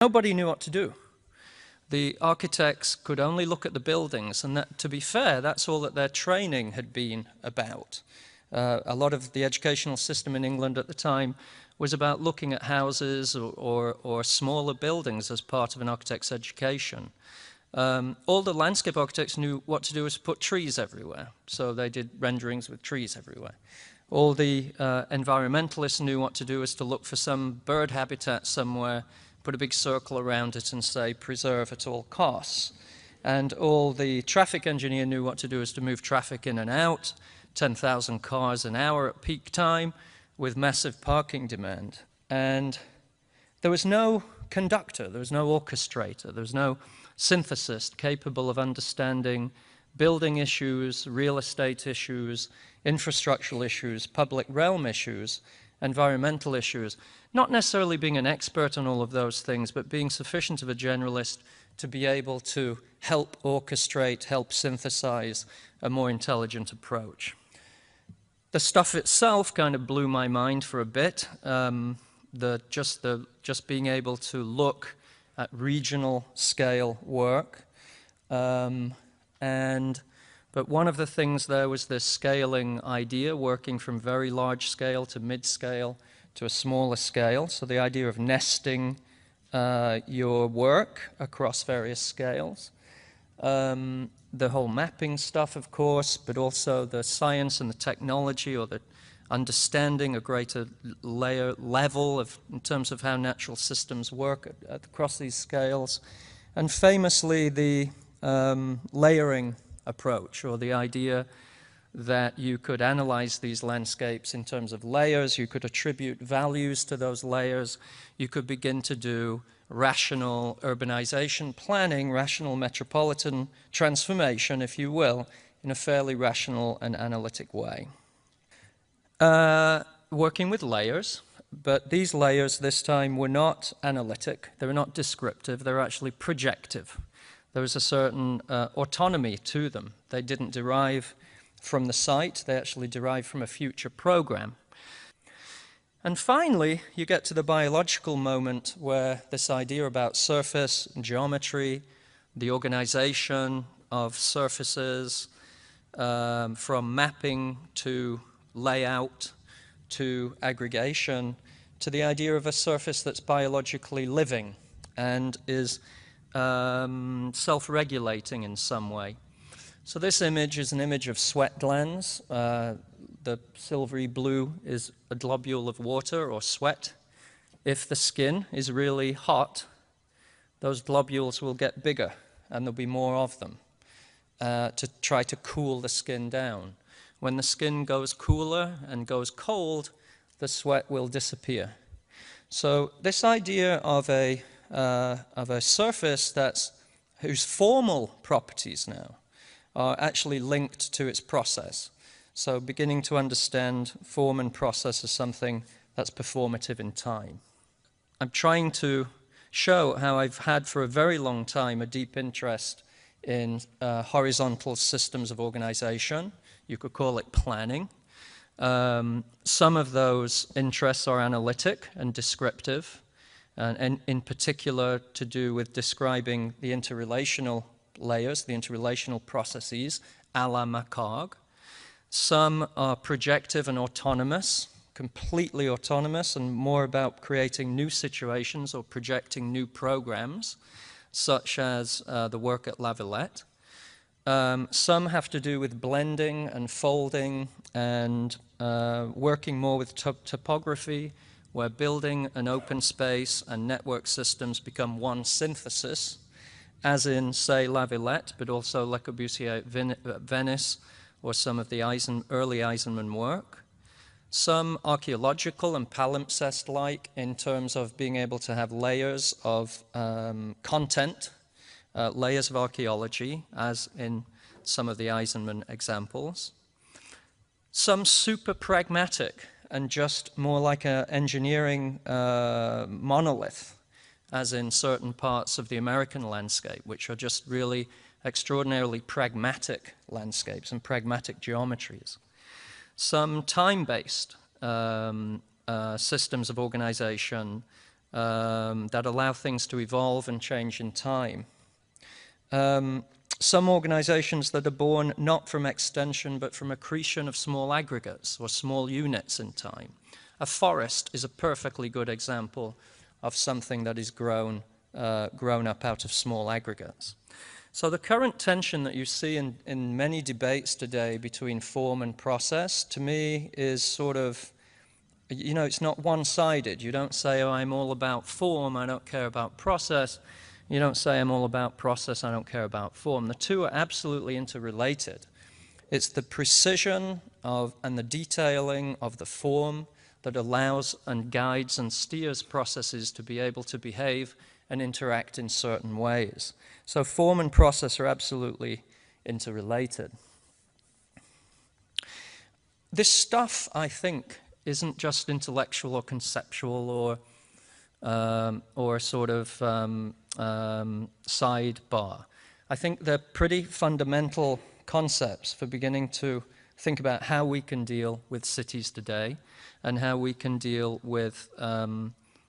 Nobody knew what to do. The architects could only look at the buildings, and that, to be fair, that's all that their training had been about. A lot of the educational system in England at the time was about looking at houses or smaller buildings as part of an architect's education. All the landscape architects knew what to do was put trees everywhere, so they did renderings with trees everywhere. All the environmentalists knew what to do was to look for some bird habitat somewhere, put a big circle around it and say, preserve at all costs. And all the traffic engineer knew what to do is to move traffic in and out, 10,000 cars an hour at peak time with massive parking demand. And there was no conductor, there was no orchestrator, there was no synthesist capable of understanding building issues, real estate issues, infrastructural issues, public realm issues, environmental issues. Not necessarily being an expert on all of those things, but being sufficient of a generalist to be able to help orchestrate, help synthesize a more intelligent approach. The stuff itself kind of blew my mind for a bit. Just being able to look at regional scale work. But one of the things there was this scaling idea, working from very large scale to mid-scale to a smaller scale. So the idea of nesting your work across various scales. The whole mapping stuff, of course, but also the science and the technology, or the understanding a greater level in terms of how natural systems work across these scales. And famously, the layering approach, or the idea that you could analyze these landscapes in terms of layers, you could attribute values to those layers, you could begin to do rational urbanization planning, rational metropolitan transformation, if you will, in a fairly rational and analytic way. Working with layers, but these layers this time were not analytic, they were not descriptive, they were actually projective. There was a certain autonomy to them. They didn't derive from the site, they actually derived from a future program. And finally, you get to the biological moment where this idea about surface, geometry, the organization of surfaces, from mapping to layout to aggregation, to the idea of a surface that's biologically living and is self-regulating in some way. So this image is an image of sweat glands. The silvery blue is a globule of water or sweat. If the skin is really hot, those globules will get bigger and there'll be more of them to try to cool the skin down. When the skin goes cooler and goes cold, the sweat will disappear. So this idea of a surface whose formal properties now are actually linked to its process. So beginning to understand form and process as something that's performative in time. I'm trying to show how I've had for a very long time a deep interest in horizontal systems of organization. You could call it planning. Some of those interests are analytic and descriptive, and in particular to do with describing the interrelational layers, the interrelational processes, a la Macquart. Some are projective and autonomous, completely autonomous, and more about creating new situations or projecting new programs, such as the work at La Villette. Some have to do with blending and folding and working more with topography, where building an open space and network systems become one synthesis, as in, say, La Villette, but also Le Corbusier at Venice, or some of the early Eisenman work. Some archaeological and palimpsest-like in terms of being able to have layers of content, layers of archaeology, as in some of the Eisenman examples. Some super pragmatic and just more like an engineering monolith, as in certain parts of the American landscape, which are just really extraordinarily pragmatic landscapes and pragmatic geometries. Some time-based systems of organization that allow things to evolve and change in time. Some organizations that are born not from extension but from accretion of small aggregates or small units in time. A forest is a perfectly good example of something that is grown up out of small aggregates. So the current tension that you see in many debates today between form and process, to me, is sort of, you know, it's not one-sided. You don't say, oh, I'm all about form, I don't care about process. You don't say, I'm all about process, I don't care about form. The two are absolutely interrelated. It's the precision and the detailing of the form that allows and guides and steers processes to be able to behave and interact in certain ways. So form and process are absolutely interrelated. This stuff, I think, isn't just intellectual or conceptual or sort of sidebar. I think they're pretty fundamental concepts for beginning to think about how we can deal with cities today and how we can deal with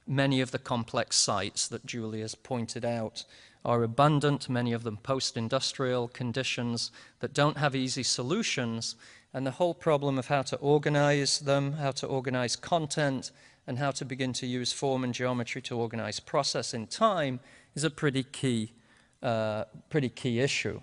many of the complex sites that Julie has pointed out are abundant, many of them post-industrial conditions that don't have easy solutions, and the whole problem of how to organize them, how to organize content, and how to begin to use form and geometry to organize process in time is a pretty key issue.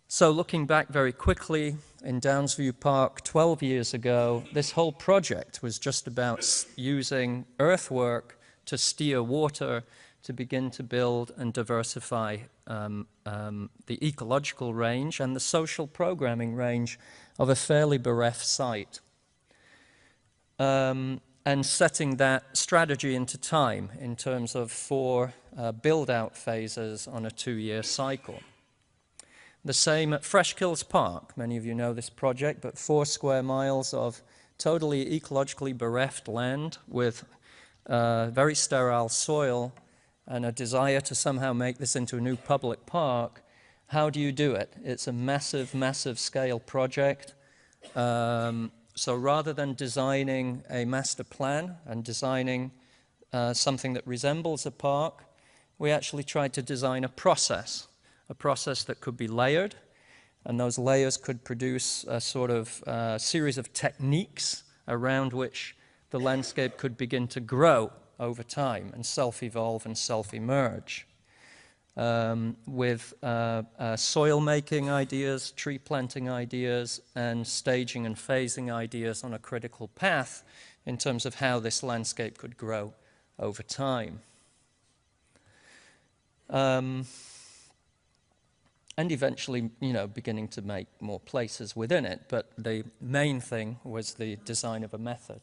So looking back very quickly, in Downsview Park 12 years ago, this whole project was just about using earthwork to steer water to begin to build and diversify the ecological range and the social programming range of a fairly bereft site. And setting that strategy into time in terms of 4 build-out phases on a 2-year cycle. The same at Freshkills Park. Many of you know this project, but 4 square miles of totally ecologically bereft land with very sterile soil and a desire to somehow make this into a new public park. How do you do it? It's a massive, massive scale project. So rather than designing a master plan and designing something that resembles a park, we actually tried to design a process that could be layered, and those layers could produce a sort of series of techniques around which the landscape could begin to grow over time and self-evolve and self-emerge. With soil making ideas, tree planting ideas, and staging and phasing ideas on a critical path in terms of how this landscape could grow over time. And eventually, you know, beginning to make more places within it, but the main thing was the design of a method.